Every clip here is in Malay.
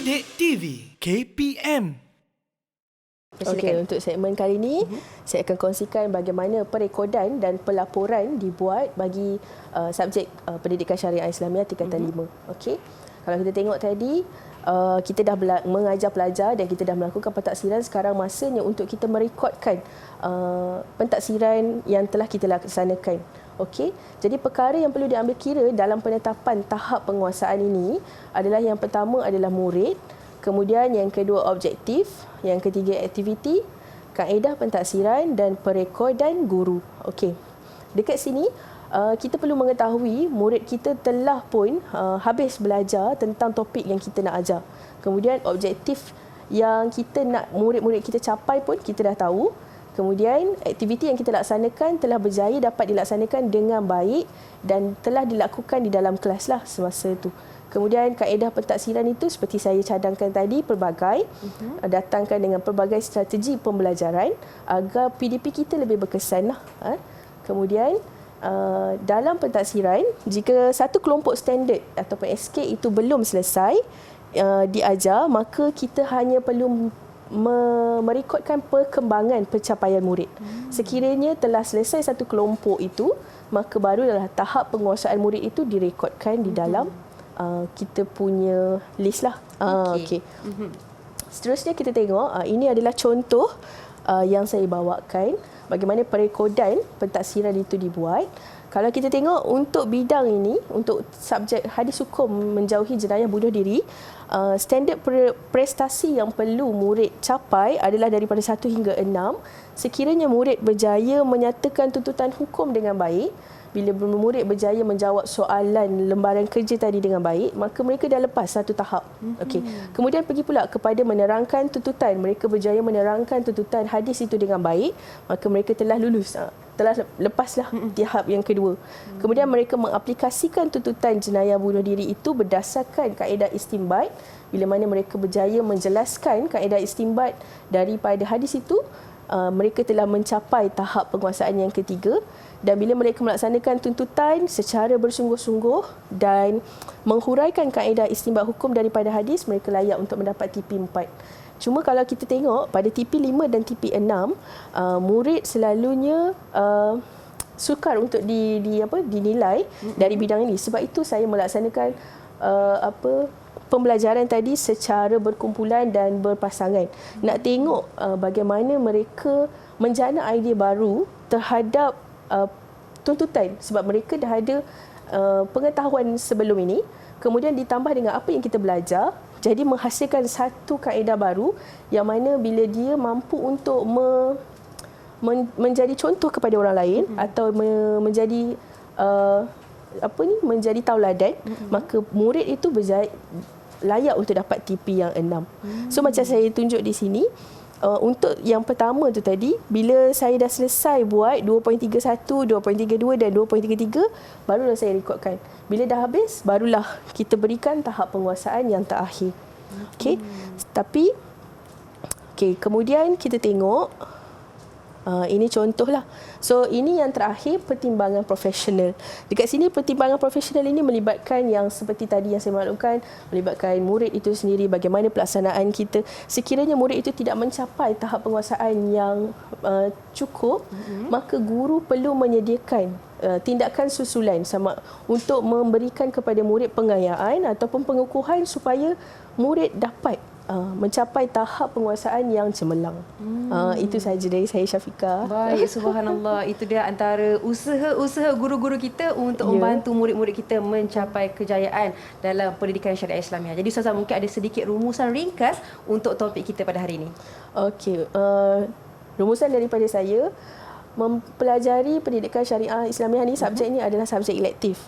Didik TV KPM. Okey, untuk segmen kali ini saya akan kongsikan bagaimana perekodan dan pelaporan dibuat bagi subjek pendidikan syariah Islamiah tingkatan 5. Okey. Kalau kita tengok tadi kita dah mengajar pelajar dan kita dah melakukan pentaksiran, sekarang masanya untuk kita merekodkan pentaksiran yang telah kita laksanakan. Okey. Jadi perkara yang perlu diambil kira dalam penetapan tahap penguasaan ini adalah yang pertama adalah murid, kemudian yang kedua objektif, yang ketiga aktiviti, kaedah pentaksiran dan perekodan guru. Okey. Dekat sini kita perlu mengetahui murid kita telah pun habis belajar tentang topik yang kita nak ajar. Kemudian objektif yang kita nak murid-murid kita capai pun kita dah tahu. Kemudian aktiviti yang kita laksanakan telah berjaya dapat dilaksanakan dengan baik dan telah dilakukan di dalam kelas lah semasa itu. Kemudian kaedah pentaksiran itu seperti saya cadangkan tadi pelbagai, datangkan dengan pelbagai strategi pembelajaran agar PDP kita lebih berkesan lah. Kemudian dalam pentaksiran, jika satu kelompok standard ataupun SK itu belum selesai diajar, maka kita hanya perlu merekodkan perkembangan pencapaian murid. Sekiranya telah selesai satu kelompok itu, maka barulah tahap penguasaan murid itu direkodkan di dalam kita punya list lah. Okey. Seterusnya kita tengok, ini adalah contoh yang saya bawakan bagaimana perekodan pentaksiran itu dibuat. Kalau kita tengok untuk bidang ini, untuk subjek hadis hukum menjauhi jenayah bunuh diri, standard prestasi yang perlu murid capai adalah daripada 1 hingga 6. Sekiranya murid berjaya menyatakan tuntutan hukum dengan baik, bila murid berjaya menjawab soalan lembaran kerja tadi dengan baik, maka mereka dah lepas satu tahap. Okey. Kemudian pergi pula kepada menerangkan tuntutan. Mereka berjaya menerangkan tuntutan hadis itu dengan baik, maka mereka telah lulus. Telah lepaslah tahap yang kedua. Kemudian mereka mengaplikasikan tuntutan jenayah bunuh diri itu berdasarkan kaedah istinbat. Bila mana mereka berjaya menjelaskan kaedah istinbat daripada hadis itu, mereka telah mencapai tahap penguasaan yang ketiga. Dan bila mereka melaksanakan tuntutan secara bersungguh-sungguh dan menghuraikan kaedah istinbat hukum daripada hadis, mereka layak untuk mendapat TP 4. Cuma kalau kita tengok pada TP 5 dan TP 6, murid selalunya sukar untuk dinilai dari bidang ini. Sebab itu saya melaksanakan pembelajaran tadi secara berkumpulan dan berpasangan. Nak tengok bagaimana mereka menjana idea baru terhadap tuntutan, sebab mereka dah ada pengetahuan sebelum ini, kemudian ditambah dengan apa yang kita belajar, jadi menghasilkan satu kaedah baru yang mana bila dia mampu untuk menjadi contoh kepada orang lain atau menjadi menjadi tauladan, maka murid itu layak untuk dapat TP yang 6. So macam saya tunjuk di sini, untuk yang pertama tu tadi, bila saya dah selesai buat 2.31, 2.32 dan 2.33, barulah saya rekodkan. Bila dah habis, barulah kita berikan tahap penguasaan yang terakhir. Okey. Tapi kemudian kita tengok ini contohlah. So ini yang terakhir, pertimbangan profesional. Dekat sini pertimbangan profesional ini melibatkan yang seperti tadi yang saya maklumkan, melibatkan murid itu sendiri, bagaimana pelaksanaan kita. Sekiranya murid itu tidak mencapai tahap penguasaan yang cukup, maka guru perlu menyediakan tindakan susulan sama untuk memberikan kepada murid pengayaan ataupun pengukuhan supaya murid dapat mencapai tahap penguasaan yang cemerlang. Itu sahaja dari saya, Syafiqah. Baik, subhanallah. Itu dia antara usaha-usaha guru-guru kita untuk membantu murid-murid kita mencapai kejayaan dalam pendidikan syariah Islamiah. Jadi Ustazah, mungkin ada sedikit rumusan ringkas untuk topik kita pada hari ini. Okey, rumusan daripada saya, mempelajari pendidikan syariah Islamiah ni, subjek ni adalah subjek elektif.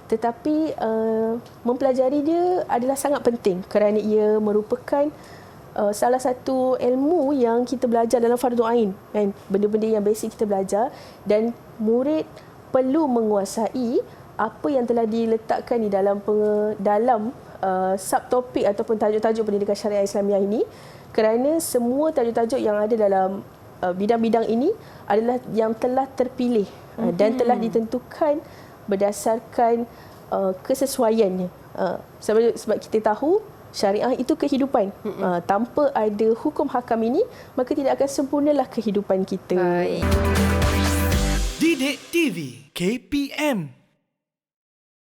Tetapi mempelajari dia adalah sangat penting kerana ia merupakan salah satu ilmu yang kita belajar dalam fardu ain, kan? Benda-benda yang basic kita belajar, dan murid perlu menguasai apa yang telah diletakkan di dalam subtopik ataupun tajuk-tajuk pendidikan syariah Islamiah ini, kerana semua tajuk-tajuk yang ada dalam bidang-bidang ini adalah yang telah terpilih dan telah ditentukan berdasarkan kesesuaiannya. Sebab kita tahu syariah itu kehidupan. Tanpa ada hukum hakam ini, maka tidak akan sempurnalah kehidupan kita. Baik. Didik TV KPM